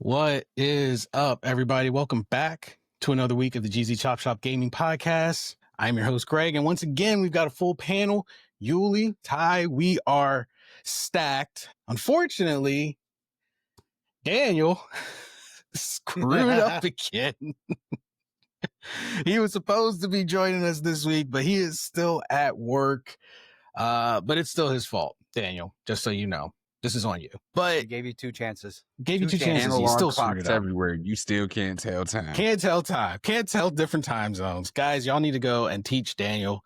What is up, everybody? Welcome back to another week of the GZ Chop Shop Gaming Podcast. I'm your host, Greg, and once again, we've got a full panel. Yuli, Ty, we are stacked. Unfortunately, Daniel screwed up again. He was supposed to be joining us this week, but he is still at work. But it's still his fault, Daniel, just so you know. This is on you. But he gave you two chances. Gave you two chances. Analog You still clocks screwed it up. everywhere. You still can't tell time. Can't tell time. Can't tell different time zones. Guys, y'all need to go and teach Daniel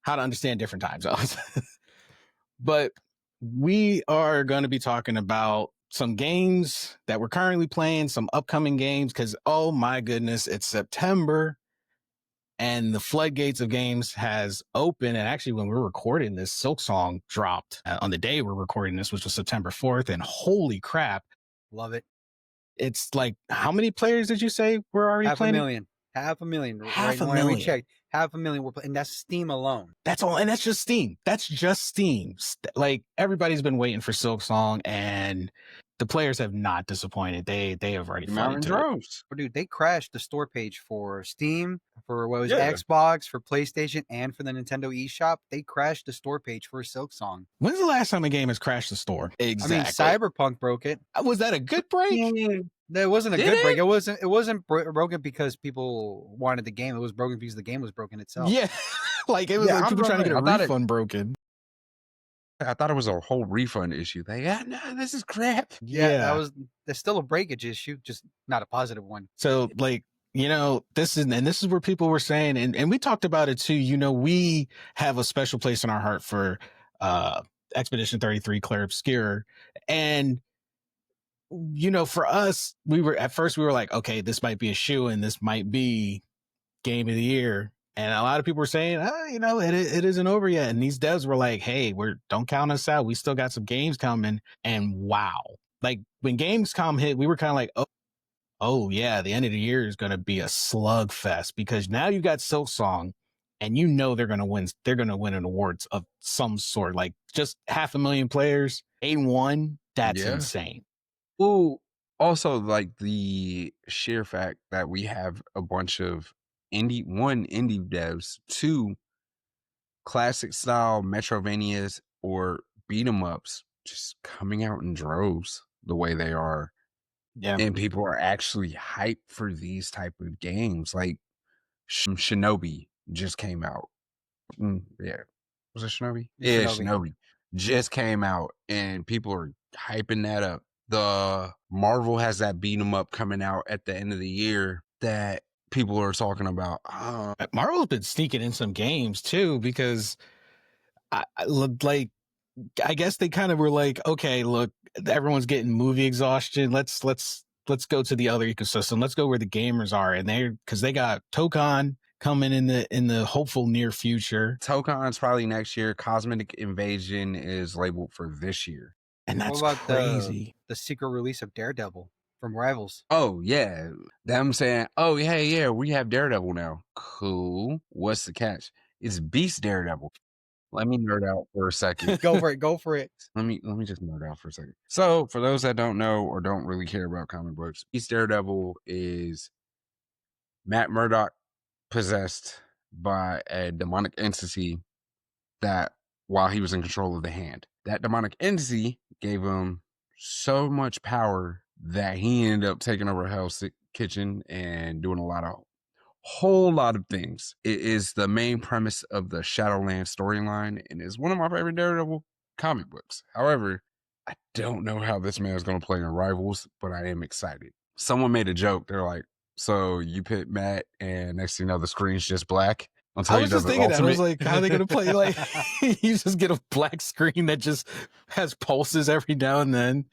how to understand different time zones. But we are going to be talking about some games that we're currently playing, some upcoming games, because, oh my goodness, it's September and the floodgates of games has opened. And actually, when we're recording this, Silk Song dropped on the day we're recording this, which was September 4th. And holy crap. Love it. It's like, how many players did you say we're already playing? Half a million. Half a When million. we checked, 500,000. And that's Steam alone. That's all. And that's just Steam. That's just Steam. Like, everybody's been waiting for Silk Song, and the players have not disappointed. They have already Mountain droves. But dude, they crashed the store page for Steam, for what was Yeah. Xbox, for PlayStation, and for the Nintendo eShop. They crashed the store page for Silk Song. When's the last time a game has crashed the store? Exactly. I mean, Cyberpunk broke it. Was that a good break? That wasn't a Did good break. it? It wasn't broken because people wanted the game. It was broken because the game was broken itself. Yeah. Like, it was Yeah, like people I'm trying to get a right. I thought refund broken. I thought it was a whole refund issue. No, this is crap. Yeah, there's still a breakage issue, just not a positive one. So, like, you know, this is where people were saying, and we talked about it too. You know, we have a special place in our heart for Expedition 33 Claire Obscure. And, you know, for us, we were like, okay, this might be a shoe and this might be game of the year. And a lot of people were saying, you know, it isn't over yet. And these devs were like, hey, don't count us out. We still got some games coming. And wow. Like, when Gamescom hit, we were kind of like, oh yeah, the end of the year is going to be a slugfest, because now you got Silk Song and you know they're going to win. They're going to win an awards of some sort, like just 500,000 players, 8-1. That's insane. Ooh, also, like, the sheer fact that we have a bunch of indie devs, 2 classic style Metrovanias or beat 'em ups just coming out in droves the way they are. Yeah. And people are actually hyped for these type of games. Like, Shinobi just came out. Yeah. Was it Shinobi? Yeah, Shinobi just came out, and people are hyping that up. The Marvel has that beat 'em up coming out at the end of the year that people are talking about. Marvel's been sneaking in some games too, because I guess they kind of were like, okay, look, everyone's getting movie exhaustion. Let's go to the other ecosystem. Let's go where the gamers are, and because they got Tokon coming in the hopeful near future. Tokon's probably next year. Cosmetic Invasion is labeled for this year. And that's what about crazy. The secret release of Daredevil from Rivals? Oh, yeah. Them saying, oh, yeah, we have Daredevil now. Cool. What's the catch? It's Beast Daredevil. Let me nerd out for a second. Go for it. Let me just nerd out for a second. So, for those that don't know or don't really care about comic books, Beast Daredevil is Matt Murdock possessed by a demonic entity that, while he was in control of the Hand, that demonic entity gave him so much power that he ended up taking over Hell's Kitchen and doing a whole lot of things. It is the main premise of the Shadowlands storyline and is one of my favorite Daredevil comic books. However, I don't know how this man is going to play in Rivals, but I am excited. Someone made a joke. They're like, so you pit Matt and next thing you know, the screen's just black. I was just thinking that. I was like, how are they going to play? Like, you just get a black screen that just has pulses every now and then.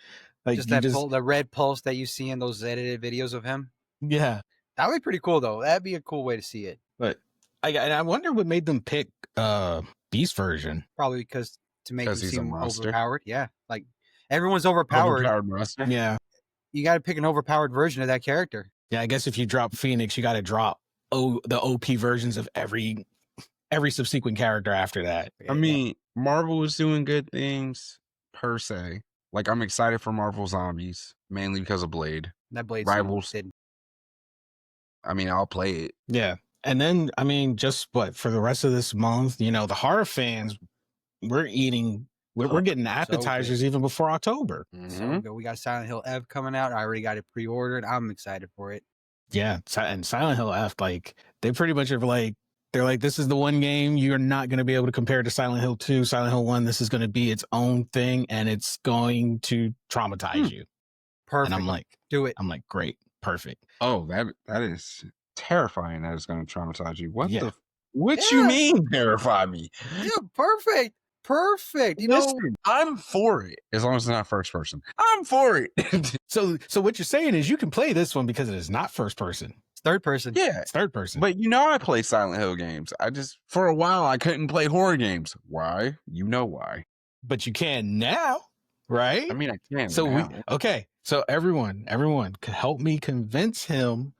Like, just the red pulse that you see in those edited videos of him. Yeah. That would be pretty cool, though. That'd be a cool way to see it. But I wonder what made them pick Beast version. Probably because to make him he's seem a monster. overpowered. Yeah. Like, everyone's overpowered. Monster. Yeah. You got to pick an overpowered version of that character. Yeah, I guess if you drop Phoenix, you got to drop the OP versions of every subsequent character after that. I mean, Marvel is doing good things per se. Like, I'm excited for Marvel Zombies, mainly because of Blade. That Blade's Rivals. did. I mean, I'll play it. Yeah. And then, I mean, just what for the rest of this month, you know, the horror fans, we're getting appetizers even before October. So good. We got Silent Hill F coming out. I already got it pre-ordered. I'm excited for it. Yeah. And Silent Hill F, like, they pretty much are like, they're like, this is the one game you're not going to be able to compare to Silent Hill 2, Silent Hill 1. This is going to be its own thing, and it's going to traumatize you. Perfect. And I'm like, do it. I'm like, great. Perfect. Oh, that is terrifying. That is going to traumatize you. What Yeah. What you mean terrify me? Yeah, perfect. Perfect. You Listen, know, I'm for it. As long as it's not first person. I'm for it. So what you're saying is you can play this one because it is not first person. it's third person. Yeah. It's third person. But you know I play Silent Hill games. For a while, I couldn't play horror games. Why? You know why. But you can now, right? I mean, I can So now. okay. So everyone could help me convince him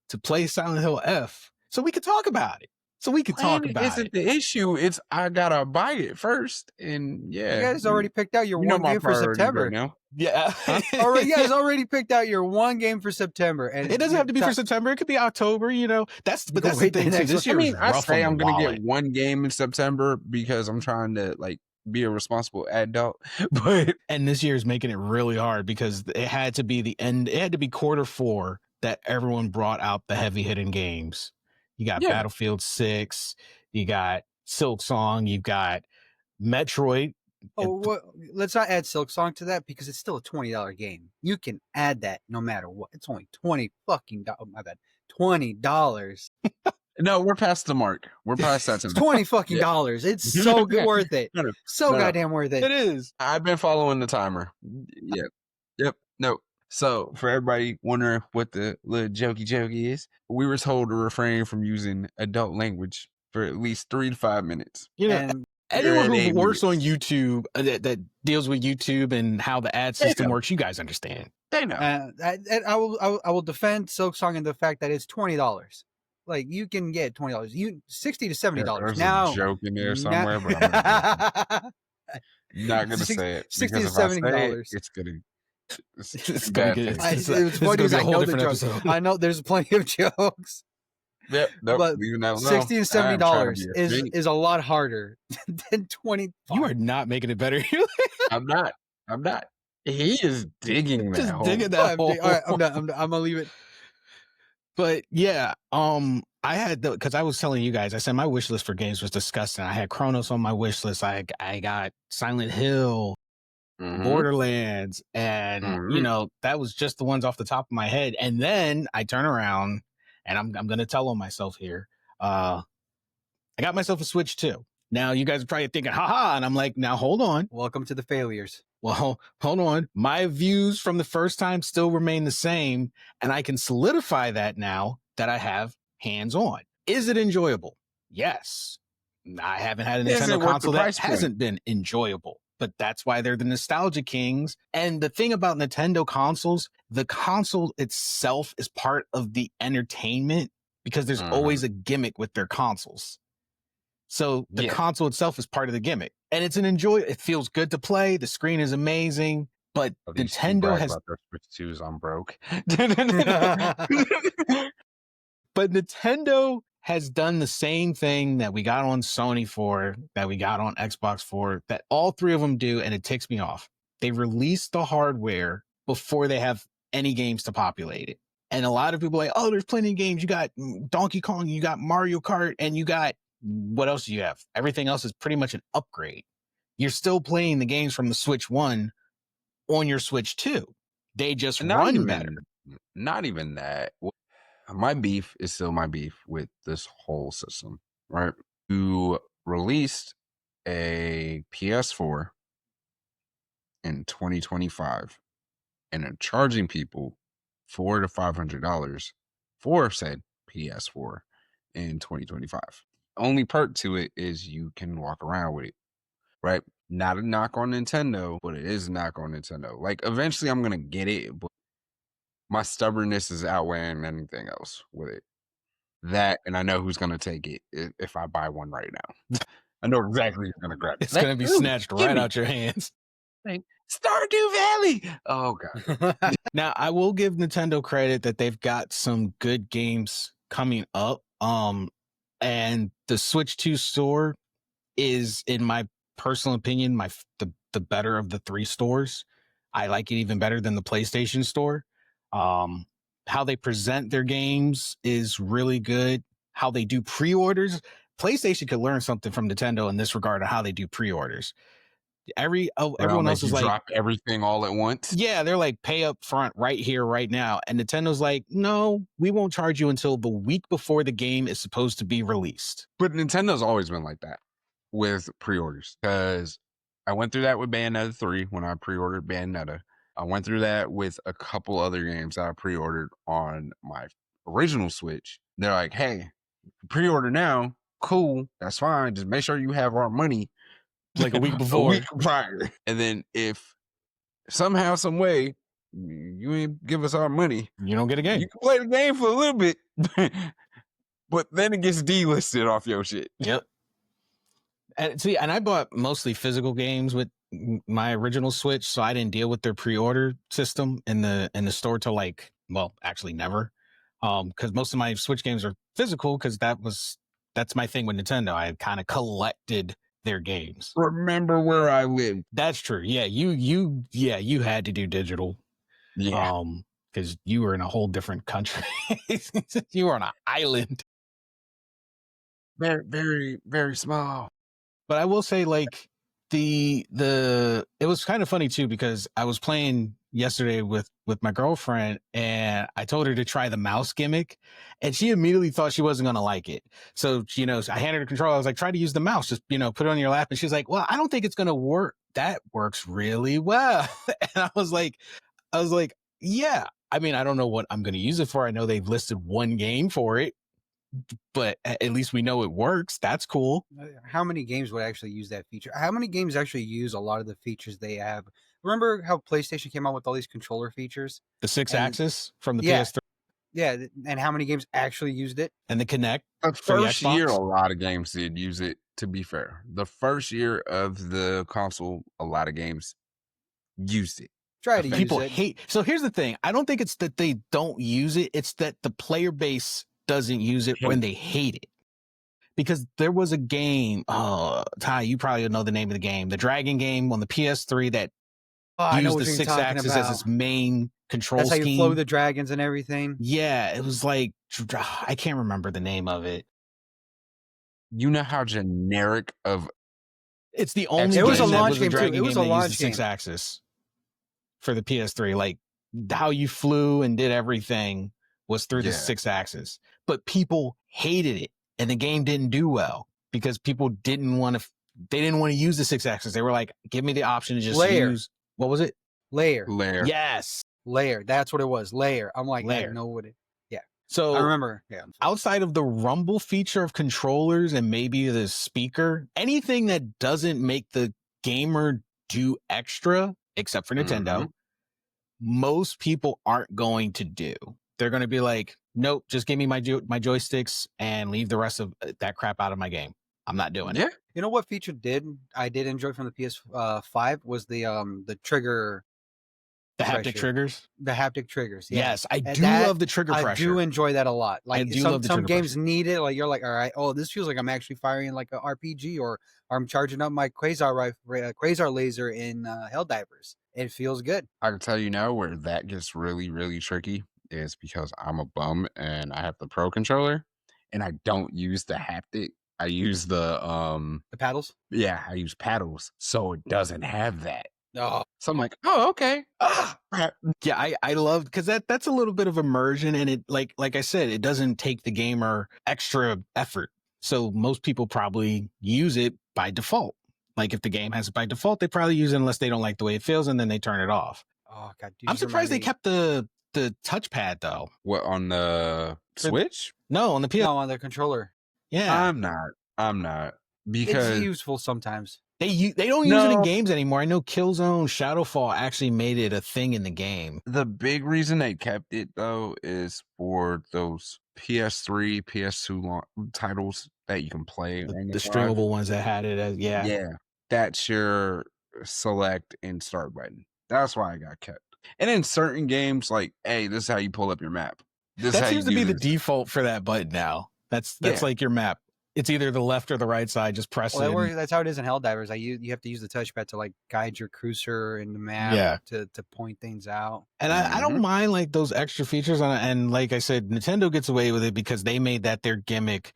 to play Silent Hill F so we could talk about it. So we could talk about isn't it. the issue. It's I gotta buy it first. And yeah. You guys already picked out your you know one my game for priorities September. right now. Yeah. You guys already picked out your one game for September. And It doesn't have to be for September. It could be October, you know. That's the wait thing the too. next This one. year I mean, was I rough say on I'm the gonna wallet. get one game in September because I'm trying to be a responsible adult. But And this year is making it really hard because it had to be the end. It had to be quarter 4 that everyone brought out the heavy hitting games. You got Battlefield 6, you got Silk Song, you've got Metroid. Let's not add Silk Song to that because it's still a $20 game. You can add that no matter what. It's only $20. My bad. $20. no, we're past the mark. We're past that. It's $20 It's so good, worth it. Goddamn worth it. It is. I've been following the timer. Yep. No. So for everybody wondering what the little jokey is, we were told to refrain from using adult language for at least 3 to 5 minutes. You know, And anyone who works on YouTube that deals with YouTube and how the ad system works, you guys understand. They know. I will defend Silk Song in the fact that it's $20. Like you can get $20. You $60 to $70 There's now. a joke in there somewhere, but I'm not gonna say it. $60 to Because if I say $70. it's gonna. It's gonna get. It's funny because I know the joke. I know there's plenty of jokes. Yep, but leaving that alone. $60 to $70 is a lot harder than $20. You are not making it better. I'm not. He is digging that hole. Digging that hole. All right, I'm done. I'm gonna leave it. But yeah, I had because I was telling you guys, I said my wish list for games was disgusting. I had Chronos on my wish list. I got Silent Hill, Borderlands, and you know that was just the ones off the top of my head. And then I turn around and I'm gonna tell on myself here. I got myself a Switch too. Now you guys are probably thinking, haha, and I'm like, now hold on. Welcome to the failures. Well, hold on. My views from the first time still remain the same, and I can solidify that now that I have hands-on. Is it enjoyable? Yes. I haven't had a Nintendo console that hasn't been enjoyable, but that's why they're the nostalgia kings. And the thing about Nintendo consoles, the console itself is part of the entertainment because there's always a gimmick with their consoles. So the console itself is part of the gimmick, and it's it feels good to play. The screen is amazing, but Nintendo has. Their Switch 2s on broke. But Nintendo has done the same thing that we got on Sony for, that we got on Xbox for, that all 3 of them do, and it ticks me off. They release the hardware before they have any games to populate it. And a lot of people are like, oh, there's plenty of games. You got Donkey Kong, you got Mario Kart, and you got what else do you have? Everything else is pretty much an upgrade. You're still playing the games from the Switch 1 on your Switch 2. They just run better. Not even that. My beef is still my beef with this whole system, right? You released a PS4 in 2025 and are charging people $400 to $500 for said PS4 in 2025. Only perk to it is you can walk around with it, right? Not a knock on Nintendo, but it is a knock on Nintendo. Like, eventually I'm going to get it, but my stubbornness is outweighing anything else with it. That, and I know who's going to take it if I buy one right now. I know exactly who's going to grab it. It's going to be snatched right out your hands. Stardew Valley. Oh god. Now, I will give Nintendo credit that they've got some good games coming up. And the Switch 2 store is, in my personal opinion, the better of the three stores. I like it even better than the PlayStation store. How they present their games is really good. How they do pre-orders, PlayStation could learn something from Nintendo in this regard of how they do pre-orders. Everyone else Make is you like, drop everything all at once. yeah, they're like, pay up front right here, right now. And Nintendo's like, no, we won't charge you until the week before the game is supposed to be released. But Nintendo's always been like that with pre-orders, because I went through that with Bayonetta 3 when I pre-ordered Bayonetta. I went through that with a couple other games that I pre-ordered on my original Switch. They're like, hey, pre-order now, cool, that's fine. Just make sure you have our money Like a week a before. week prior. And then if somehow, some way, you ain't give us our money, You don't get a game. you can play the game for a little bit, but then it gets delisted off your shit. Yep. And see, and I bought mostly physical games with my original Switch, so I didn't deal with their pre-order system in the store till like, well, actually never. Because most of my Switch games are physical, because that's my thing with Nintendo. I kind of collected their games. Remember where I lived. That's true. Yeah, you had to do digital. Yeah. Because you were in a whole different country. You were on an island. Very, very, very small. But I will say, like, it was kind of funny too, because I was playing yesterday with my girlfriend, and I told her to try the mouse gimmick, and she immediately thought she wasn't going to like it. So, I handed her the controller. I was like, try to use the mouse, just, put it on your lap. And she's like, well, I don't think it's going to work. That works really well. And I was like, yeah, I mean, I don't know what I'm going to use it for. I know they've listed one game for it, but at least we know it works. That's cool. How many games would actually use that feature? How many games actually use a lot of the features they have? Remember how PlayStation came out with all these controller features? The 6-axis from the yeah. PS3. Yeah, and how many games actually used it? And the Kinect. The for the first year, Xbox? a lot of games did use it, to be fair. The first year of the console, a lot of games used it. Try to use People it. hate. So here's the thing. I don't think it's that they don't use it. It's that the player base doesn't use it when they hate it. Because there was a game, Ty, you probably know the name of the game, the Dragon game on the PS3 that I know used what the you're talking 6-axis as about. its main control That's how scheme. you flow the dragons and everything. Yeah, it was like, I can't remember the name of it. You know how generic of It's the only It was a game that launch was a game, too. Dragon It was game a that launch used the game. 6-axis for the PS3. Like, how you flew and did everything was through the 6-axis. But people hated it, and the game didn't do well because people didn't want to. They didn't want to use the 6-axis. They were like, "Give me the option to just use what was it? Layer. Yes, Layer. That's what it was. Layer. I'm like, Layer. I know what it. Yeah. So I remember. Yeah. outside of the rumble feature of controllers and maybe the speaker, anything that doesn't make the gamer do extra, except for Nintendo, most people aren't going to do. They're going to be like, nope, just give me my joysticks and leave the rest of that crap out of my game. I'm not doing it. You know what feature I did enjoy from the PS5 was the trigger. The haptic triggers? The haptic triggers. Yeah. Yes, I do love the trigger pressure. I do enjoy that a lot. Like, I do love the some trigger games pressure. need it. Like, you're like, all right, oh, this feels like I'm actually firing like an RPG, or I'm charging up my Quasar laser in Helldivers. It feels good. I can tell you now where that gets really, really tricky is because I'm a bum and I have the Pro controller and I don't use the haptic. I use the paddles. Yeah, I use paddles, so it doesn't have that. Oh. So I'm like, oh, okay. Yeah, I love, because that's a little bit of immersion, and it like I said, it doesn't take the gamer extra effort. So most people probably use it by default. Like if the game has it by default, they probably use it unless they don't like the way it feels, and then they turn it off. Oh God, I'm surprised they kept the touchpad though. What, on the Switch? No, on the PS. No, on the controller. Yeah, I'm not because it's useful sometimes. They don't use it in games anymore. I know Killzone Shadowfall actually made it a thing in the game. The big reason they kept it though is for those PS3, PS2 titles that you can play. The streamable ones that had it as Yeah, that's your select and start button. That's why I got kept. And in certain games, like, hey, this is how you pull up your map. This is That how you seems to do be the this. default for that button now. That's Yeah. like your map. It's either the left or the right side. Just press Well, it. that's how it is in Helldivers. You have to use the touchpad to like guide your cursor in the map Yeah. to point things out. And I don't mind like those extra features on it. And like I said, Nintendo gets away with it because they made that their gimmick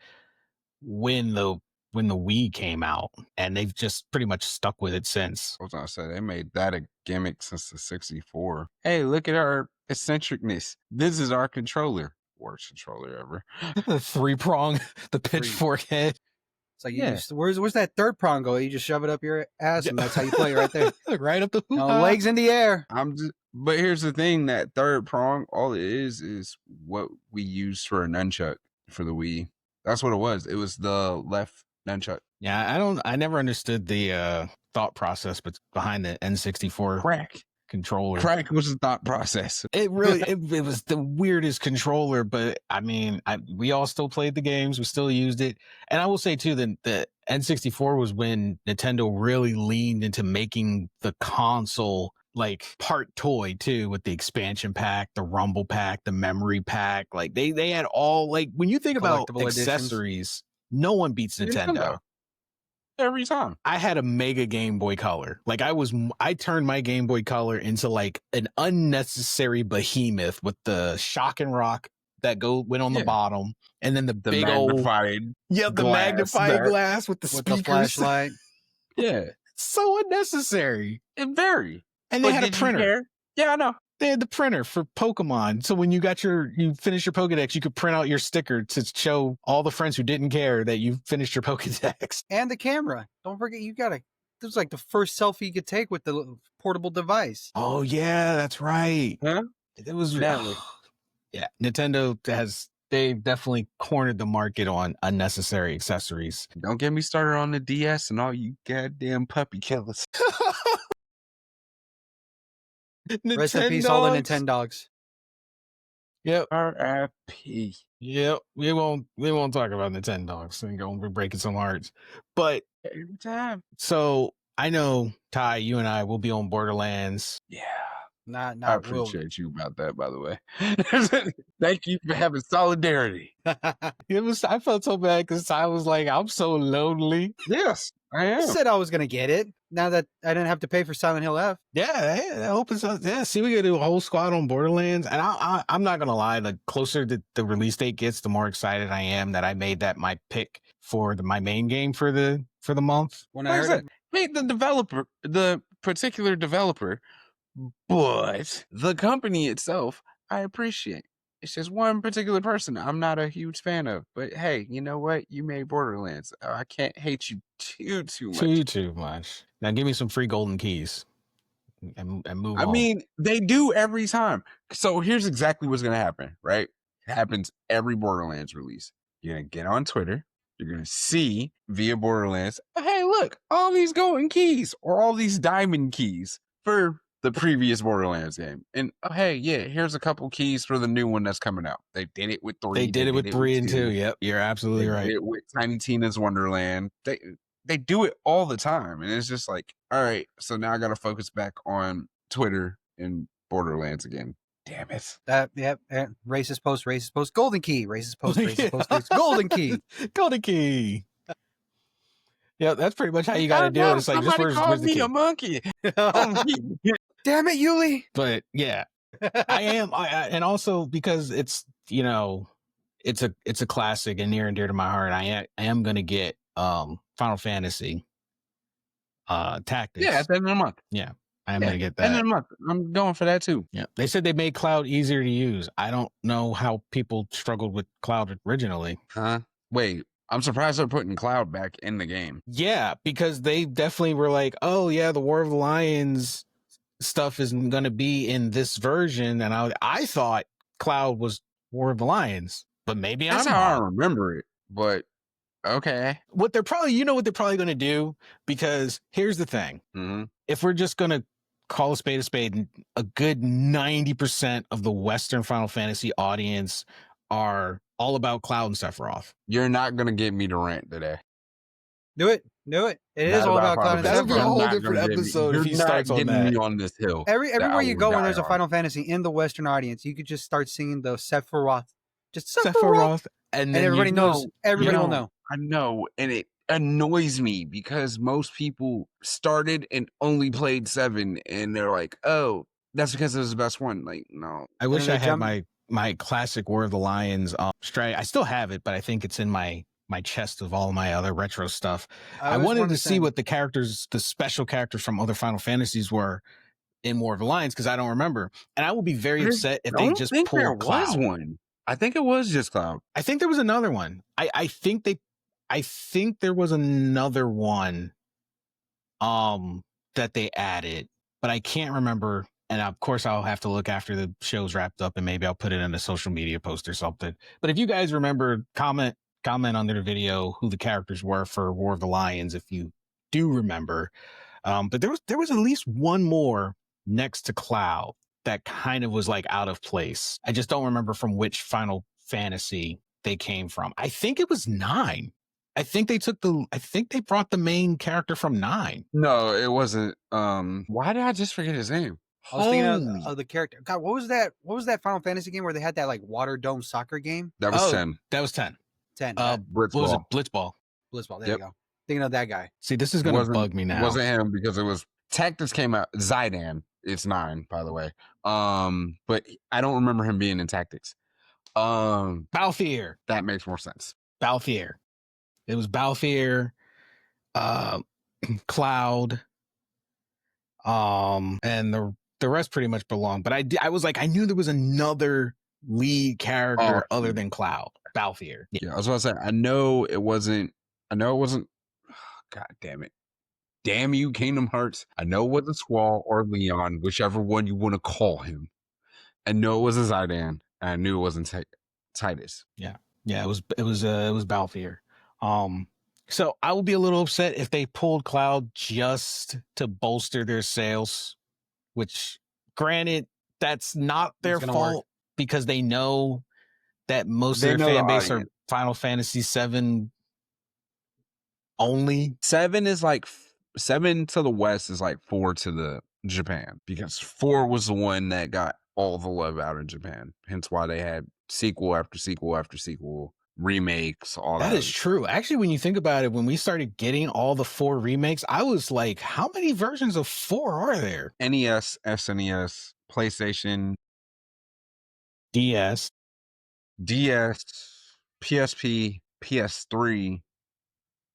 when the Wii came out, and they've just pretty much stuck with it since. I was gonna say they made that a gimmick since the 64. Hey, look at our eccentricness. This is our controller. Worst controller ever. The 3-prong, the pitchfork head. It's like, Yeah. where's that third prong go? You just shove it up your ass, and that's how you play right there. Right up the Legs in the air. But here's the thing: that third prong, all it is what we used for a nunchuck for the Wii. That's what it was. It was the left nunchuck. Yeah, I never understood the thought process behind the N64 Crack controller. Crack was the thought process. It really it was the weirdest controller, but I mean, we all still played the games, we still used it. And I will say too that the N64 was when Nintendo really leaned into making the console like part toy too, with the expansion pack, the rumble pack, the memory pack. Like they had all, like, when you think about Collectible accessories, editions. no one beats Nintendo. Every time. I had a mega Game Boy Color. Like I turned my Game Boy Color into like an unnecessary behemoth with the shock and rock that went on the bottom, and then the big magnified the magnifying glass with the speakers. The flashlight. Yeah, so unnecessary. And very. And they had a printer. Yeah, I know. They had the printer for Pokemon. So when you finished your Pokedex, you could print out your sticker to show all the friends who didn't care that you finished your Pokedex. And the camera. Don't forget, this was like the first selfie you could take with the portable device. Oh yeah, that's right. Huh? It was yeah. Nintendo they definitely cornered the market on unnecessary accessories. Don't get me started on the DS and all you goddamn puppy killers. Rest in peace, all the Nintendogs. Yep. R.I.P. Yep. We won't talk about Nintendogs and go and breaking some hearts. But every time. So I know, Ty, you and I will be on Borderlands. Yeah. Not I appreciate you about that, by the way. Thank you for having solidarity. I felt so bad because I was like, I'm so lonely. Yes, I am. I said I was gonna get it now that I didn't have to pay for Silent Hill F. Yeah, that opens up. Yeah, see, we gotta do a whole squad on Borderlands, and I'm not gonna lie. The closer the release date gets, the more excited I am that I made that my pick for my main game for the month. When I heard the particular developer, but the company itself, I appreciate. It's just one particular person I'm not a huge fan of. But hey, you know what? You made Borderlands. I can't hate you too much. Too much. Now give me some free golden keys and move on. I mean, they do every time. So here's exactly what's going to happen, right? It happens every Borderlands release. You're going to get on Twitter. You're going to see via Borderlands, hey, look, all these golden keys or all these diamond keys for the previous Borderlands game. And hey, yeah, here's a couple keys for the new one that's coming out. They did it with 3. They did it with 3 and 2. Yep, you're absolutely right. Did it with Tiny Tina's Wonderland. They do it all the time. And it's just like, all right, so now I got to focus back on Twitter and Borderlands again. Damn it. Racist post, golden key. Racist post, golden key. Golden key. Yeah, that's pretty much how you got to do it. It's like, just where's the key? A monkey. Damn it, Yuli. But yeah, I am. And also because it's, it's a classic and near and dear to my heart. I am going to get Final Fantasy Tactics. Yeah, at the end of the month. Yeah, I am going to get that. End of the month. I'm going for that too. Yeah, they said they made Cloud easier to use. I don't know how people struggled with Cloud originally. Huh? Wait. I'm surprised they're putting Cloud back in the game. Yeah, because they definitely were like, oh, yeah, the War of the Lions stuff isn't going to be in this version. And I thought Cloud was War of the Lions, but maybe That's I'm how wrong. I remember it. But okay. What they're probably going to do, because here's the thing. Mm-hmm. If we're just going to call a spade, a good 90% of the Western Final Fantasy audience are all about Cloud and Sephiroth. You're not going to get me to rant today. Do it. It is Not all about about Cloud Final and That would be a Fantasy. Sephiroth. whole You're not different gonna get me. episode if You're he not starts on getting me that. on this hill. that I Everywhere you will go die and there's a on. Final Fantasy in the Western audience, you could just start singing the Sephiroth. Just Sephiroth. Sephiroth, and And then everybody knows. Everybody will know. I know, and it annoys me because most people started and only played 7, and they're like, "Oh, that's because it was the best one." Like, no. I wish then I they had jump- my classic War of the Lions stray. I still have it, but I think it's in my chest of all my other retro stuff. I was wanted one to of see the what the special characters from other Final Fantasies were in War of the Lions because I don't remember. And I will be very upset if I they don't just think there pulled was Cloud. one. I think it was just Cloud. I think there was another one. I think there was another one that they added, but I can't remember. And of course I'll have to look after the show's wrapped up and maybe I'll put it in a social media post or something. But if you guys remember, comment under the video who the characters were for War of the Lions if you do remember. But there was at least one more next to Cloud that kind of was like out of place. I just don't remember from which Final Fantasy they came from. I think it was 9. I think they brought the main character from 9. No, it wasn't. Why did I just forget his name? I was thinking of the character. God, what was that? What was that Final Fantasy game where they had that like water dome soccer game? That was 10. That was 10. 10. What was it? Blitzball. Blitzball. There Yep. you go. Thinking of that guy. See, this is gonna bug me now. Wasn't him because it was Tactics came out. Zydan. It's 9, by the way. But I don't remember him being in Tactics. Balthier. That makes more sense. Balthier. It was Balthier, Cloud, and the rest pretty much belong. But I was like, I knew there was another lead character other than Cloud. Balthier. Yeah, I was about to say, I know it wasn't. God damn it. Damn you, Kingdom Hearts. I know it wasn't Squall or Leon, whichever one you want to call him. I know it was a Zydan. And I knew it wasn't Titus. Yeah, it was Balthier. So I would be a little upset if they pulled Cloud just to bolster their sales, which granted, that's not their fault because they know that most of their fan base are Final Fantasy 7 only. 7 is like 7 to the West is like 4 to the Japan because 4 was the one that got all the love out in Japan. Hence why they had sequel after sequel after sequel, remakes, all that. That is true. Actually, when you think about it, when we started getting all the 4 remakes, I was like, how many versions of 4 are there? NES, SNES, PlayStation, DS, PSP, PS3.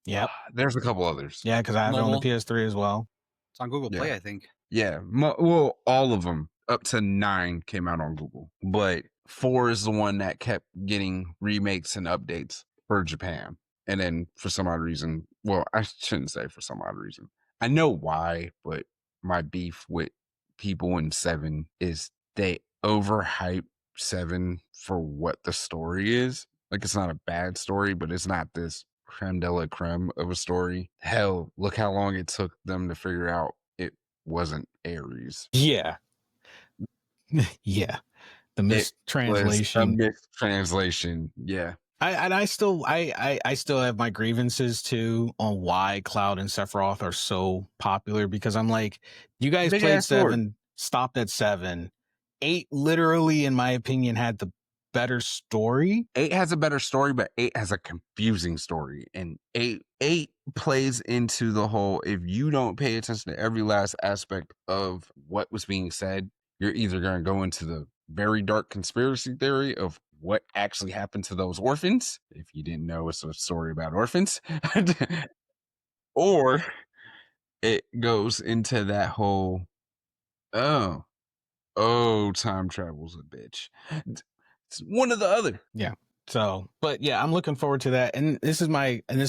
Yep. There's a couple others. Yeah, because I have it on the PS3 as well. It's on Google Play, I think. Yeah. Well, all of them up to 9 came out on Google, but 4 is the one that kept getting remakes and updates for Japan. And then for some odd reason, well, I shouldn't say for some odd reason. I know why, but my beef with people in 7 is they overhype 7 for what the story is. Like, it's not a bad story, but it's not this creme de la creme of a story. Hell, look how long it took them to figure out it wasn't Ares. Yeah. Yeah. The mistranslation. Yeah. I still have my grievances too on why Cloud and Sephiroth are so popular because I'm like, you guys played 7, stopped at 7. 8 literally, in my opinion, had the better story. 8 has a better story, but 8 has a confusing story. And 8 plays into the whole, if you don't pay attention to every last aspect of what was being said, you're either going to go into the very dark conspiracy theory of what actually happened to those orphans, if you didn't know it's a story about orphans, or it goes into that whole, oh, time travel's a bitch. It's one or the other. Yeah. So, but yeah, I'm looking forward to that. And this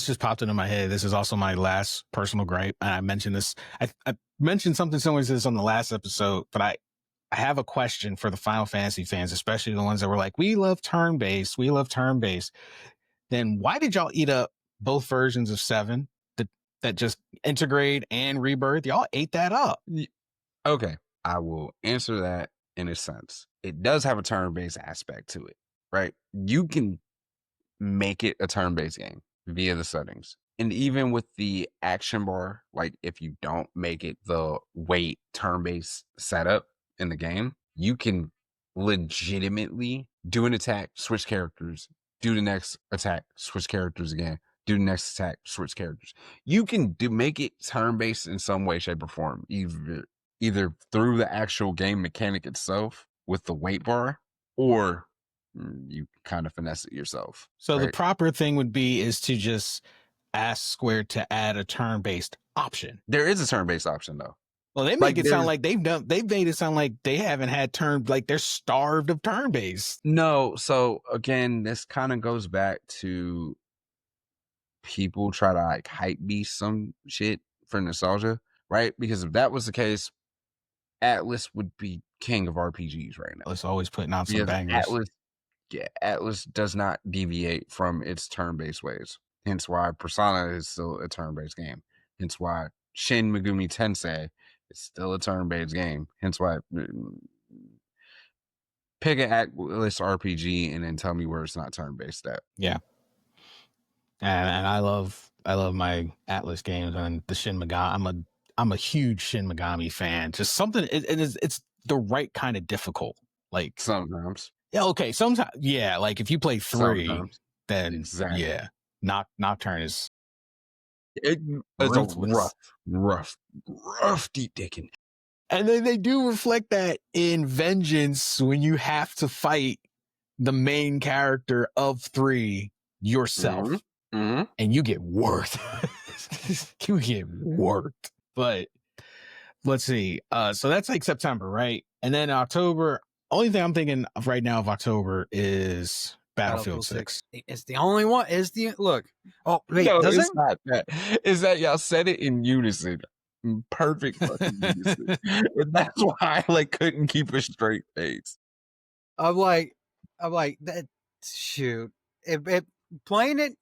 just popped into my head. This is also my last personal gripe. And I mentioned this. I mentioned something similar to this on the last episode, but I have a question for the Final Fantasy fans, especially the ones that were like, we love turn-based. Then why did y'all eat up both versions of 7 that just integrate and rebirth? Y'all ate that up. Okay. I will answer that in a sense. It does have a turn-based aspect to it, right? You can make it a turn-based game via the settings. And even with the action bar, like if you don't make it the wait turn-based setup in the game, you can legitimately do an attack, switch characters, do the next attack, switch characters again, do the next attack, switch characters. You can make it turn-based in some way, shape, or form, either through the actual game mechanic itself with the wait bar, or you kind of finesse it yourself. So the right? proper thing would be is to just ask Square to add a turn-based option. There is a turn-based option though. Well, they make it sound like they've made it sound like they haven't had like they're starved of turn-based. No, so again, this kind of goes back to people try to like hype beast some shit for nostalgia, right? Because if that was the case, Atlas would be king of RPGs right now. It's always putting out some Because bangers. Atlas does not deviate from its turn-based ways. Hence why Persona is still a turn-based game. Hence why Shin Megami Tensei is still a turn-based game. Hence why pick an Atlas RPG and then tell me where it's not turn-based at. Yeah. And I love my Atlas games and the Shin Megami. I'm a huge Shin Megami fan. Just something it's the right kind of difficult. Like sometimes. Yeah, okay. Sometimes yeah, like if you play 3, Sometimes. then Exactly. yeah. Nocturne is it's a rough deep digging. And then they do reflect that in Vengeance when you have to fight the main character of 3 yourself. And you get worked. You get worked. But let's see. So that's like September, right? And then October, only thing I'm thinking of right now of October is Battlefield 6. It's the only one. Look. Oh, wait, no, does it's it? not that. It's that y'all said it in unison. Perfect fucking unison. And that's why I like couldn't keep a straight face. I'm like that. Shoot, playing it.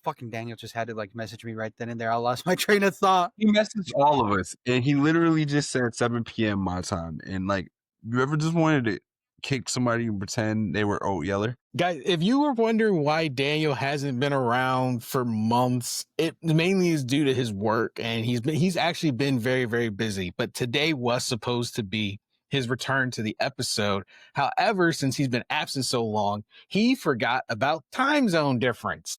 Fucking Daniel just had to like message me right then and there. I lost my train of thought. He messaged all of us, and he literally just said 7 p.m. my time. And like, you ever just wanted to kick somebody and pretend they were Oat Yeller? Guys, if you were wondering why Daniel hasn't been around for months, it mainly is due to his work, and he's actually been very, very busy. But today was supposed to be his return to the episode. However, since he's been absent so long, he forgot about time zone difference.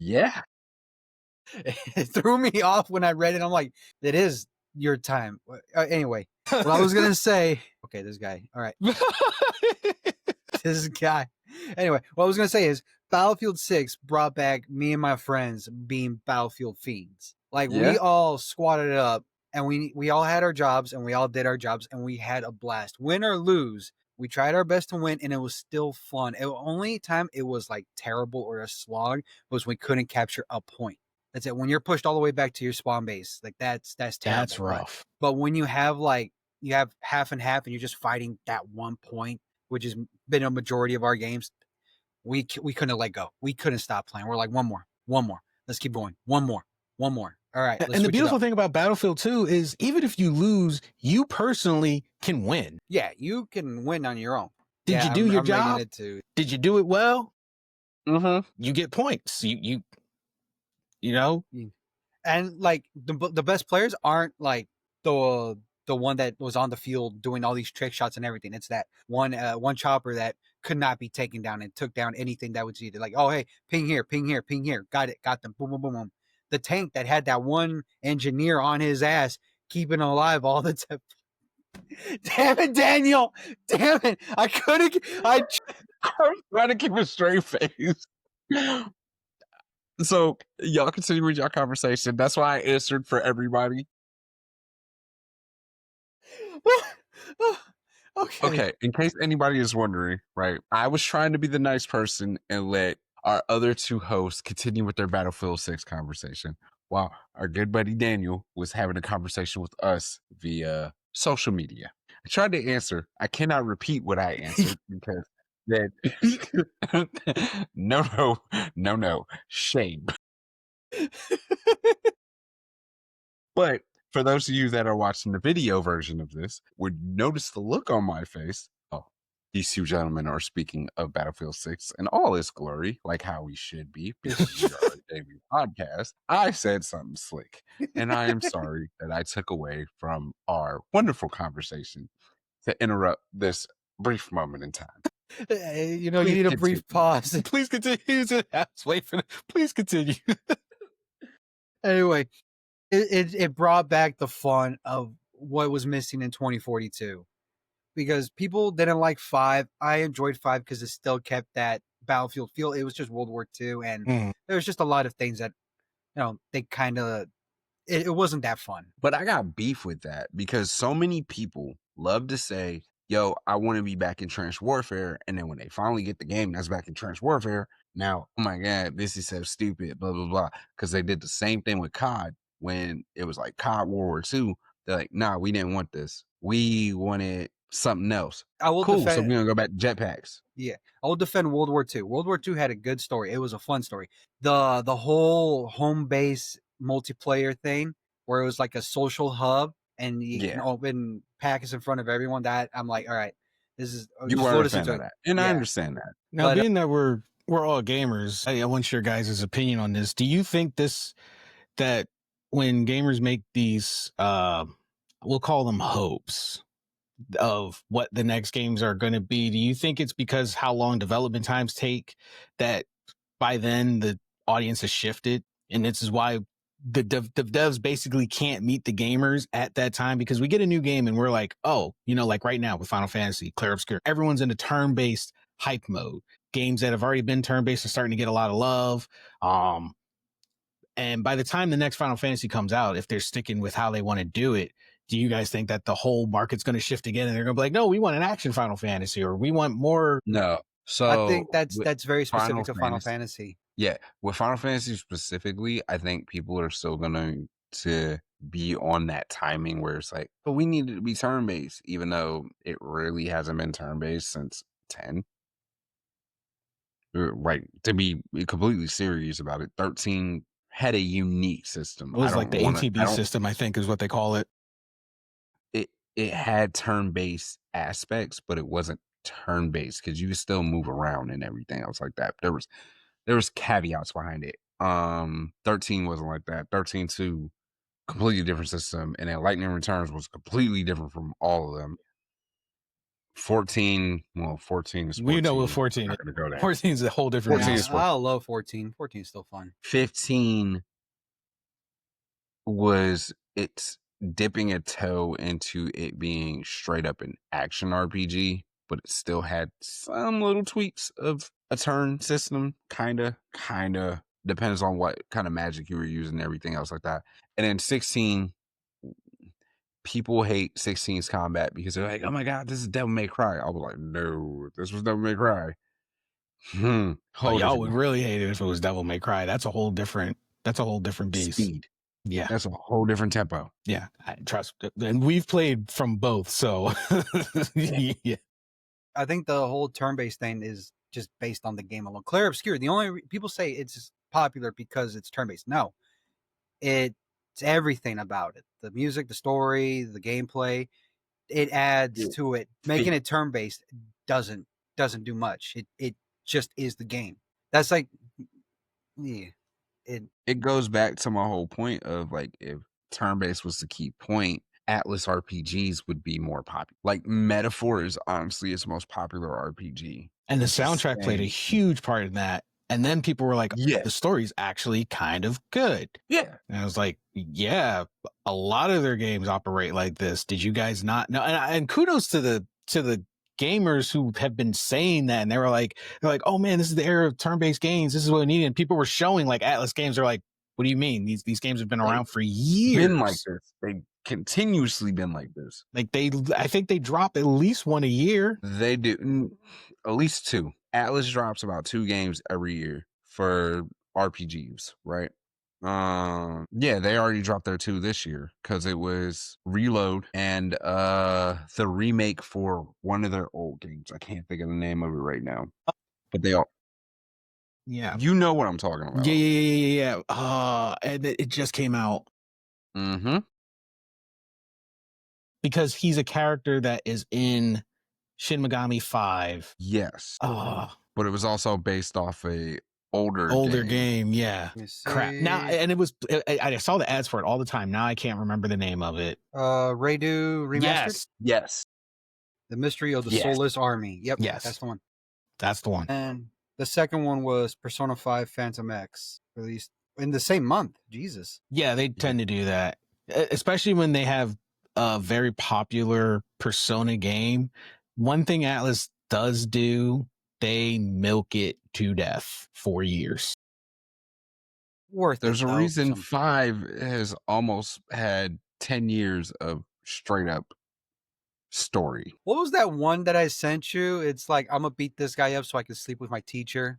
Yeah. It threw me off when I read it. I'm like, it is your time. Anyway, what I was going to say, okay, this guy. All right. This guy. Anyway, what I was going to say is Battlefield 6 brought back me and my friends being Battlefield fiends. Like we all squatted up and we all had our jobs and we all did our jobs and we had a blast. Win or lose, we tried our best to win and it was still fun. The only time it was like terrible or a slog was when we couldn't capture a point. That's it. When you're pushed all the way back to your spawn base, like that's terrible. That's rough. But when you have half and half and you're just fighting that one point, which has been a majority of our games, we couldn't let go. We couldn't stop playing. We're like, one more. Let's keep going. One more. All right. And the beautiful thing about Battlefield 2 is even if you lose, you personally can win. Yeah, you can win on your own. Did you do your job? Did you do it well? Mm-hmm. You get points. You know? And like the best players aren't like the one that was on the field doing all these trick shots and everything. It's that one chopper that could not be taken down and took down anything that was needed. Like, oh hey, ping here, got them, boom, boom, boom, boom. The tank that had that one engineer on his ass keeping him alive all the time. Damn it, Daniel! Damn it! I couldn't. I'm trying to keep a straight face. So y'all continue with your conversation. That's why I answered for everybody. Okay. In case anybody is wondering, right? I was trying to be the nice person and let our other 2 hosts continue with their Battlefield 6 conversation while our good buddy Daniel was having a conversation with us via social media. I tried to answer. I cannot repeat what I answered because then no, shame. But for those of you that are watching the video version of this, would notice the look on my face. Oh, These two gentlemen are speaking of Battlefield 6 and all its glory, like how we should be, because we are a gaming podcast. I said something slick, and I am sorry that I took away from our wonderful conversation to interrupt this brief moment in time. You know, you Please need a continue. brief pause. Please continue. Wait for. Please continue. Anyway, it brought back the fun of what was missing in 2042 because people didn't like 5. I enjoyed 5 because it still kept that Battlefield feel. It was just World War II, and there was just a lot of things that, you know, they kind of it wasn't that fun. But I got beef with that because so many people love to say, yo, I want to be back in trench warfare. And then when they finally get the game that's back in trench warfare, now, oh my God, this is so stupid, blah, blah, blah. Because they did the same thing with COD when it was like COD World War II. They're like, nah, we didn't want this. We wanted something else. I will Cool. So defend. we're going to go back to jetpacks. Yeah, I will defend World War II. World War II had a good story. It was a fun story. The whole home base multiplayer thing, where it was like a social hub, and you can open packets in front of everyone. That I'm like, all right, this is You just were load a us fan into of it. that. And I Yeah. understand that. Now, But, being that we're all gamers, I want your guys' opinion on this. Do you think that when gamers make these, we'll call them hopes of what the next games are going to be, do you think it's because how long development times take that by then the audience has shifted, and this is why the devs basically can't meet the gamers at that time? Because we get a new game and we're like, oh, you know, like right now with Final Fantasy Clear Obscure, everyone's in a turn-based hype mode. Games that have already been turn-based are starting to get a lot of love. And by the time the next Final Fantasy comes out, if they're sticking with how they want to do it, do you guys think that the whole market's going to shift again and they're going to be like, no, we want an action Final Fantasy, or we want more? No. So I think that's very specific to Final Fantasy. Fantasy. Yeah, with Final Fantasy specifically, I think people are still going to be on that timing where it's like, oh, we need it to be turn-based, even though it really hasn't been turn-based since 10. Right, to be completely serious about it, 13 had a unique system. It was like the ATB system, I think is what they call it. It had turn-based aspects, but it wasn't turn-based because you could still move around and everything else like that. There was caveats behind it. 13 wasn't like that. 13-2, completely different system, and then Lightning Returns was completely different from all of them. 14, well, 14 is 14. We know what 14 is. 14 is a whole different. 14 is 14. I love 14. 14 is still fun. 15 was it's dipping a toe into it being straight up an action RPG, but it still had some little tweaks of a turn system, kinda depends on what kind of magic you were using and everything else like that. And then 16, people hate 16's combat because they're like, oh my God, this is Devil May Cry. I was like, no, this was Devil May Cry. Y'all would really hate it if it was Devil May Cry. That's a whole different beast. Speed. Yeah. That's a whole different tempo. Yeah. I trust. And we've played from both. So yeah. I think the whole turn-based thing is just based on the game alone. Clear Obscure, the only people say it's popular because it's turn-based. No, it's everything about it. The music, the story, the gameplay, it adds to it. Making it turn-based doesn't do much. It just is the game. That's like, yeah. It goes back to my whole point of like, if turn-based was the key point, Atlas RPGs would be more popular. Like Metaphor is honestly its most popular RPG. And the soundtrack played a huge part in that. And then people were like, yeah, the story's actually kind of good. Yeah. And I was like, yeah, a lot of their games operate like this. Did you guys not know? And kudos to the gamers who have been saying that. And they're like, oh man, this is the era of turn-based games. This is what we need. And people were showing like Atlas games. They're like, what do you mean? These games have been around for years. Been like this. They continuously been like this. Like I think they drop at least one a year. They do at least 2. Atlas drops about 2 games every year for RPGs, right? Yeah, they already dropped their 2 this year because it was Reload and the remake for one of their old games. I can't think of the name of it right now, but they all. Yeah, you know what I'm talking about. Yeah. And it just came out. Mm-hmm. Because he's a character that is in Shin Megami 5. Yes, Oh, but it was also based off a older game. Yeah. Let me see. Crap. Now, and it was, I saw the ads for it all the time. Now I can't remember the name of it. Raydu Remastered? Yes. The Mystery of the Yes. Soulless Army. Yep, Yes. that's the one. That's the one. And the second one was Persona 5 Phantom X, released in the same month. Jesus. Yeah, they tend to do that, especially when they have a very popular Persona game. One thing Atlas does do, they milk it to death for years. Worth There's it, a though, reason some- 5 has almost had 10 years of straight up story. What was that one that I sent you? It's like, I'm going to beat this guy up so I can sleep with my teacher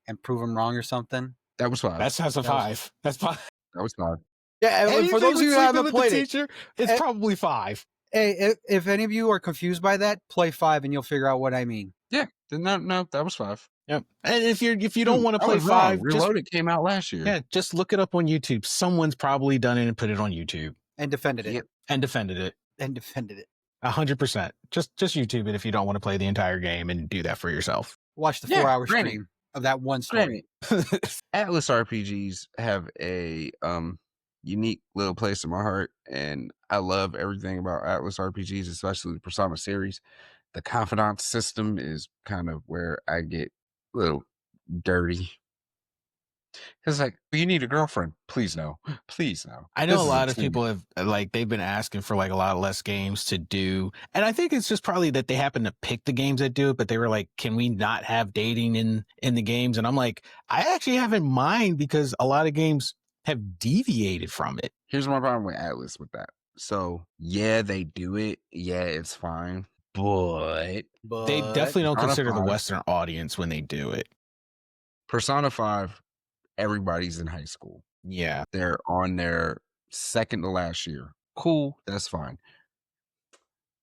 and prove him wrong or something. That was 5. That's a That was- 5. That's 5. That was 5. Yeah, and for those of you who haven't played it, teacher, it's probably 5. hey, if any of you are confused by that, play 5 and you'll figure out what I mean. Yeah. No, that was 5. Yep. And if you don't want to I play was wrong. 5, just, Reloaded came out last year. yeah, just look it up on YouTube. Someone's probably done it and put it on YouTube And defended it. Yep. and defended it. And defended it. 100%. Just YouTube it if you don't want to play the entire game and do that for yourself. Watch the Yeah, 4-hour granted. stream of that one story. Atlas RPGs have a unique little place in my heart, and I love everything about Atlas RPGs, especially the Persona series. The confidant system is kind of where I get a little dirty. It's like, you need a girlfriend. Please no. Please no. I know This a is lot of team. people have they've been asking for like a lot less games to do. And I think it's just probably that they happen to pick the games that do it, but they were like, can we not have dating in the games? And I'm like, I actually have in mind because a lot of games have deviated from it. Here's my problem with Atlas with that. So, yeah, they do it. Yeah, it's fine. But They definitely don't Persona consider the 5 Western audience when they do it. Persona 5, everybody's in high school. Yeah. They're on their second to last year. Cool, that's fine.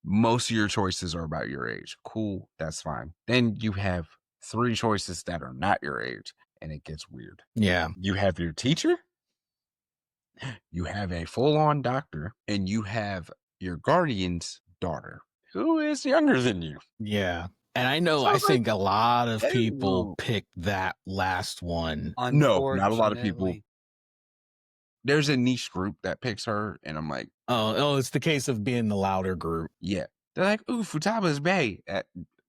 Most of your choices are about your age. Cool, that's fine. Then you have 3 choices that are not your age, and it gets weird. Yeah. You have your teacher, you have a full-on doctor, and you have your guardian's daughter, who is younger than you. Yeah. And I know, So I it's like, think a lot of hey, people well- picked that last one. No, not a lot of people. Unfortunately. There's a niche group that picks her, and I'm like, Oh, it's the case of being the louder group. yeah. They're like, ooh, Futaba's bae.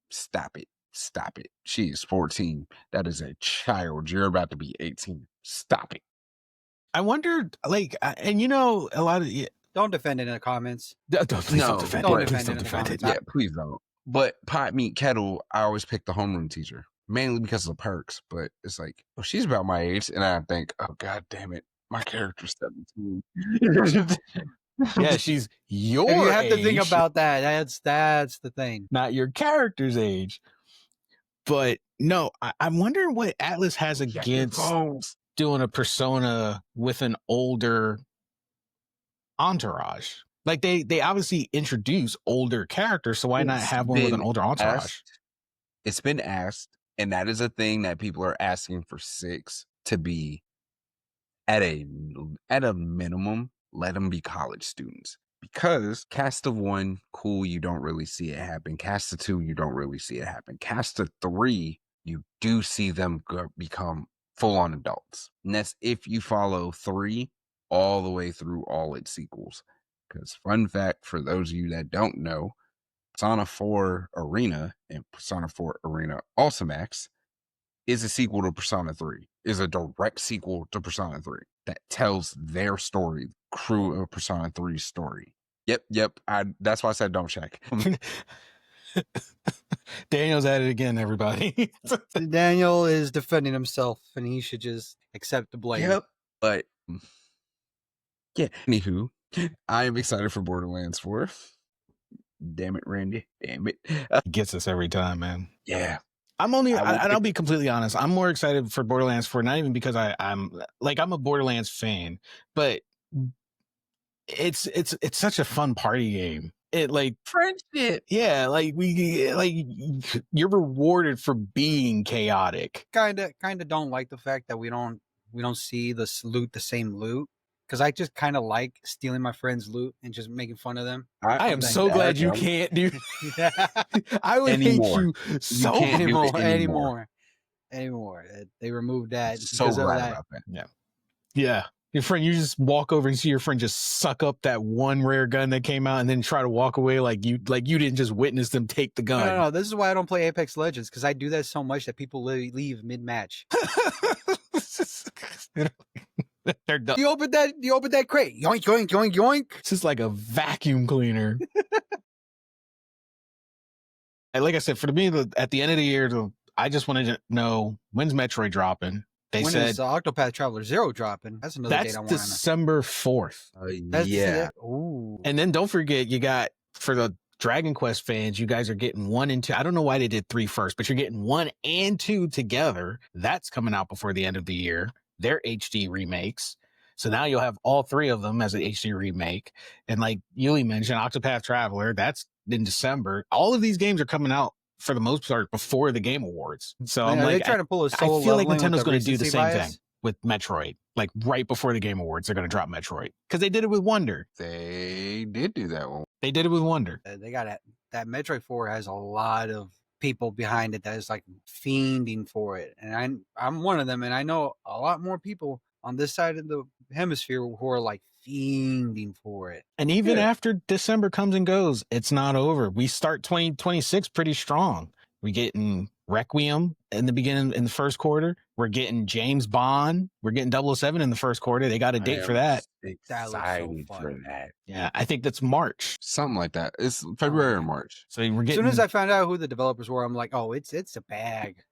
Stop it. Stop it. She is 14. That is a child. You're about to be 18. Stop it. I wondered, like, and you know, a lot of Don't defend it in the comments. please No, don't defend don't it. Please defend don't it in the defend it. comments. Yeah, please don't. But pot, meat, kettle, I always pick the homeroom teacher, mainly because of the perks. But it's like, well, she's about my age. And I think, oh, God damn it. My character's 17. Yeah, she's your If you have to think age, about that, that's the thing. not your character's age. But no, I'm wondering what Atlas has against doing a Persona with an older entourage. Like they obviously introduce older characters, so why not It's have one with an been older entourage? asked. It's been asked, and that is a thing that people are asking for 6 to be at a minimum. Let them be college students, because cast of 1, cool, you don't really see it happen. Cast of 2, you don't really see it happen. Cast of 3, you do see them become full-on adults, and that's if you follow 3 all the way through all its sequels. Because fun fact for those of you that don't know, Persona 4 Arena and Persona 4 Arena Ultimax is a sequel to Persona 3, is a direct sequel to Persona 3 that tells their story, crew of Persona 3's story. Yep. That's why I said don't check. Daniel's at it again, everybody. Daniel is defending himself, and he should just accept the blame. Yep. But yeah, anywho, I am excited for Borderlands 4. Damn it, Randy. Damn it. Gets us every time, man. Yeah. I'm only, I will and I'll be completely honest, I'm more excited for Borderlands 4, not even because I'm a Borderlands fan, but it's such a fun party game. It like Friendship. yeah, like you're rewarded for being chaotic. Kinda don't like the fact that we don't see the same loot. because I just kind of like stealing my friends' loot and just making fun of them. I am so glad you can't do. Yeah. I would Anymore. hate you so can't do it anymore. They removed that So because of glad that. about that. Yeah. Your friend, you just walk over and see your friend just suck up that one rare gun that came out and then try to walk away like you didn't just witness them take the gun. No. This is why I don't play Apex Legends, because I do that so much that people leave mid-match. They're done. You opened that crate. Yoink, yoink, yoink, yoink. It's just like a vacuum cleaner. And like I said, for me, at the end of the year, I just wanted to know, when's Metroid dropping? They when said is Octopath Traveler 0 dropping? That's another date I want to know. December 4th. Yeah. Ooh. And then don't forget, you got, for the Dragon Quest fans, you guys are getting 1 and 2. I don't know why they did 3 first, but you're getting 1 and 2 together. That's coming out before the end of the year. They're HD remakes. So now you'll have all 3 of them as an HD remake. And like Yuli mentioned, Octopath Traveler, that's in December. All of these games are coming out for the most part before the Game Awards. So I'm like, they're trying to pull a solo I feel like leveling with Nintendo's going to do the recency same bias. thing with Metroid. Like right before the Game Awards, they're going to drop Metroid because they did it with Wonder. They did do that one. They did it with Wonder. They got that Metroid 4 has a lot of people behind it that is like fiending for it, and I'm one of them, and I know a lot more people on this side of the hemisphere who are like fiending for it. And even after December comes and goes, it's not over. We start 2026 pretty strong. We're getting Requiem in the beginning, in the first quarter. We're getting James Bond. We're getting 007 in the first quarter. They got a date for that. Excited for that. Yeah, I think that's March. Something like that. It's February or March. So we're getting. As soon as I found out who the developers were, I'm like, oh, it's a bag.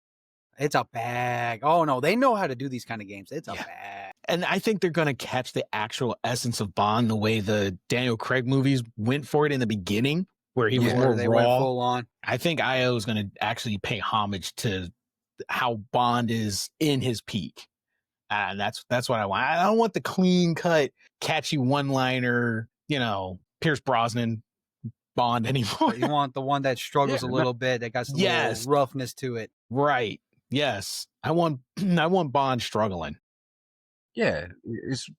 It's a bag. Oh no, they know how to do these kind of games. It's a bag. And I think they're going to catch the actual essence of Bond the way the Daniel Craig movies went for it in the beginning, where he was more They raw. went full on. I think IO is going to actually pay homage to how Bond is in his peak. And that's what I want. I don't want the clean cut, catchy one liner, Pierce Brosnan Bond anymore. You want the one that struggles a little bit, that got some little roughness to it. Right. Yes. I want Bond struggling. Yeah, it's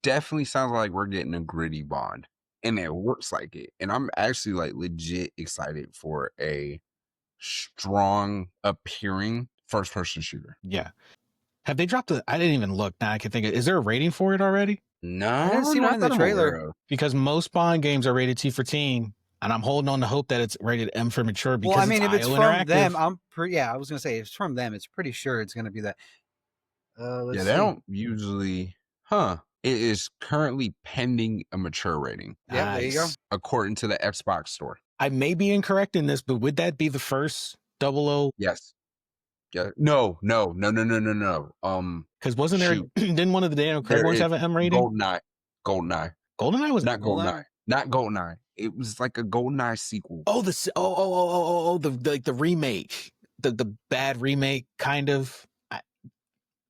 definitely sounds like we're getting a gritty Bond, and it works like it. And I'm actually like legit excited for a strong appearing first person shooter. Yeah. Have they dropped I didn't even look. Now I can think is there a rating for it already? No, I didn't see one in the trailer. Because most Bond games are rated T for teen, and I'm holding on to hope that it's rated M for mature. Because well, I mean, if it's from interactive. them, I was gonna say if it's from them, it's pretty sure it's gonna be that. They don't usually. It is currently pending a mature rating. Yeah, nice. There you go. According to the Xbox store. I may be incorrect in this, but would that be the first 00? Yes. Yeah. No. Because wasn't there? Didn't one of the Daniel Craig ones have an M rating? GoldenEye. GoldenEye was not GoldenEye. Not GoldenEye. It was like a GoldenEye sequel. Oh, the remake, the bad remake, kind of.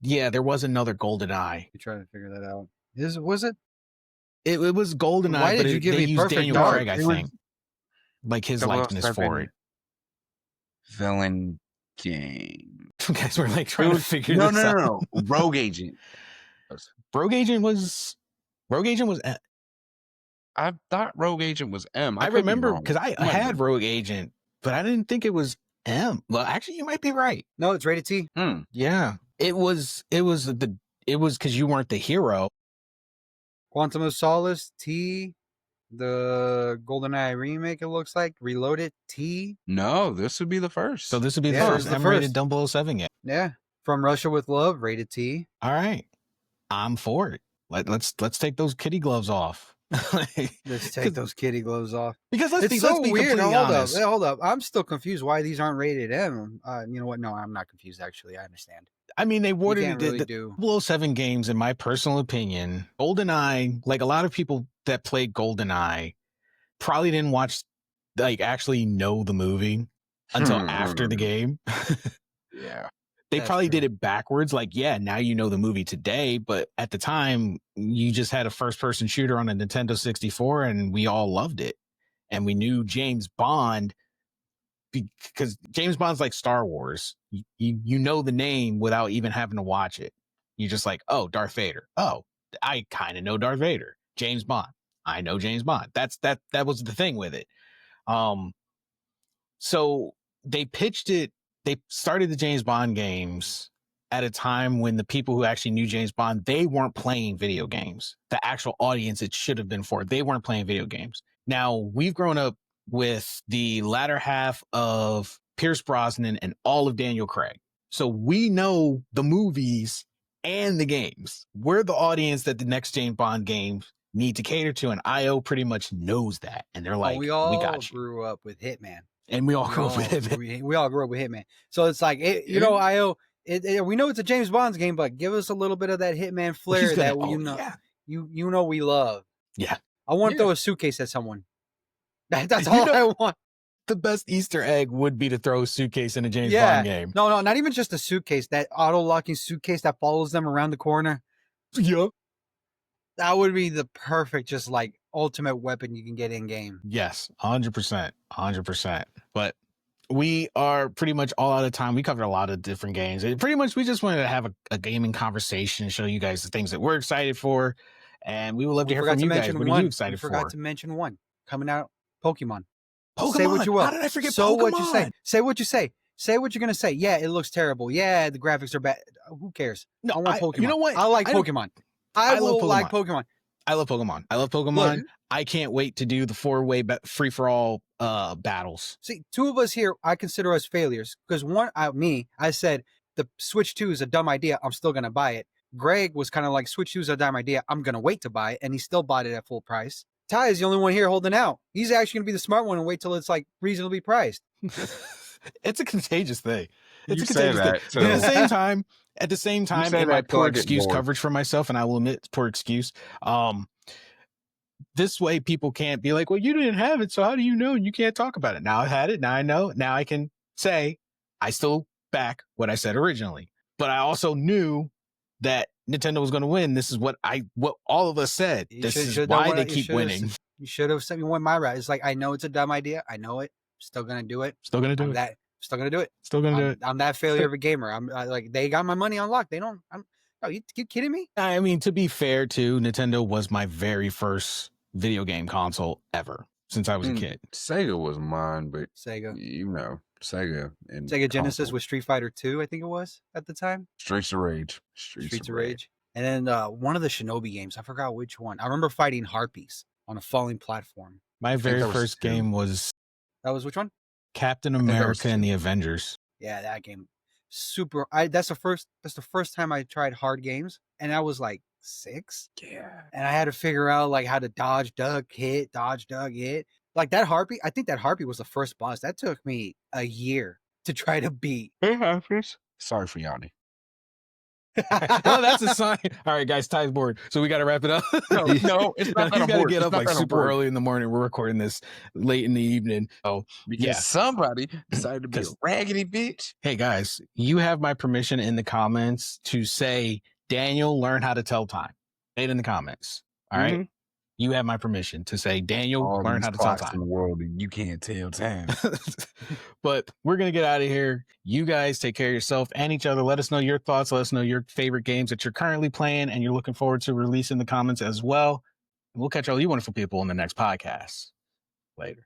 Yeah, there was another GoldenEye. You're trying to figure that out. Was it? It was GoldenEye. Why did you give me Perfect Daniel Dark? Craig, I think. Like his likeness for it. Villain game. You guys were like trying to figure this out. No. Rogue Agent. Rogue Agent was. I thought Rogue Agent was M. I remember because I had Rogue Agent, but I didn't think it was M. Well, actually, you might be right. No, it's rated T. Yeah, it was because you weren't the hero. Quantum of Solace T. The GoldenEye remake, it looks like. Reloaded T. No, this would be the first. So this would be the first M-rated 007 game. Yeah. From Russia with Love, rated T. All right. I'm for it. Let's take those kitty gloves off. Let's take those kitty gloves off. Because let's be weird. Hold up. I'm still confused why these aren't rated M. You know what? No, I'm not confused, actually. I understand. I mean, they awarded really the 007 games, in my personal opinion. GoldenEye, like a lot of people that played GoldenEye, probably didn't actually know the movie until after the game. Yeah. They probably did it backwards. Like, now you know the movie today, but at the time, you just had a first-person shooter on a Nintendo 64, and we all loved it. And we knew James Bond, because James Bond's like Star Wars. You know the name without even having to watch it. You're just like, oh, Darth Vader. Oh, I kind of know Darth Vader. James Bond. I know James Bond. That was the thing with it. So they pitched it. They started the James Bond games at a time when the people who actually knew James Bond, they weren't playing video games. The actual audience it should have been for, they weren't playing video games. Now, we've grown up with the latter half of Pierce Brosnan and all of Daniel Craig. So we know the movies and the games. We're the audience that the next James Bond games need to cater to, and IO pretty much knows that. And they're like, we got you. grew up with Hitman. And we all grew up with Hitman. We all grew up with Hitman. So it's like, IO, we know it's a James Bond's game, but give us a little bit of that Hitman flair you know we love. Yeah. I want to throw a suitcase at someone. That's all I want. The best Easter egg would be to throw a suitcase in a James Bond game. No, not even just a suitcase. That auto-locking suitcase that follows them around the corner. Yep. That would be the perfect, just like ultimate weapon you can get in game. Yes, 100%. 100%. But we are pretty much all out of time. We covered a lot of different games. Pretty much we just wanted to have a gaming conversation and show you guys the things that we're excited for. And we would love to hear from you guys. What are you excited for? Forgot to mention one coming out, Pokemon. Pokemon. Say what you will. How did I forget so Pokemon? What you say. Say what you say. Say what you're going to say. Yeah, it looks terrible. Yeah, the graphics are bad. Who cares? No, I want Pokemon. You know what? I like Pokemon. I love Pokemon. I love Pokemon. I love Pokemon. Look, I can't wait to do the 4-way free-for-all battles. See, two of us here, I consider us failures. Because I said, the Switch 2 is a dumb idea. I'm still going to buy it. Greg was kind of like, Switch 2 is a dumb idea. I'm going to wait to buy it. And he still bought it at full price. Ty is the only one here holding out. He's actually going to be the smart one and wait till it's like reasonably priced. It's a contagious thing. It's a contagious thing. So. At the same time, in my poor excuse coverage for myself, and I will admit it's poor excuse. This way people can't be like, well, you didn't have it, so how do you know? You can't talk about it. Now I've had it. Now I know. Now I can say I still back what I said originally. But I also knew that Nintendo was going to win. This is what all of us said. This is why they keep winning. You should have sent me one my route. It's like, I know it's a dumb idea. I know it. Still going to do it. Still going to do it. Still going to do it. Still going to do it. I'm that failure of a gamer. I'm like, they got my money on lock. They don't. You kidding me? I mean, to be fair, too, Nintendo was my very first video game console ever since I was a kid. Sega was mine, but Sega. Sega and Sega Genesis with Street Fighter 2, I think it was at the time. Streets of Rage. Streets of Rage. And then one of the Shinobi games, I forgot which one. I remember fighting harpies on a falling platform. My very first game was... That was which one? Captain America and the Avengers. Yeah, that game. Super. That's the first time I tried hard games, and I was like 6. Yeah. And I had to figure out like how to dodge, duck, hit. Like that harpy, I think that harpy was the first boss. That took me a year to try to beat. Hey, Harpies. Sorry for Yanni. Well, that's a sign. All right, guys, Ty's bored, so we got to wrap it up. No, it's not. He's got to get up like super early in the morning. We're recording this late in the evening. Oh, because somebody decided to be a raggedy bitch. Hey, guys, you have my permission in the comments to say, Daniel, learn how to tell time. Say it in the comments. All right. You have my permission to say, Daniel, learn how to tell time. In the world, and you can't tell time. But we're going to get out of here. You guys take care of yourself and each other. Let us know your thoughts. Let us know your favorite games that you're currently playing and you're looking forward to release in the comments as well. We'll catch all you wonderful people in the next podcast. Later.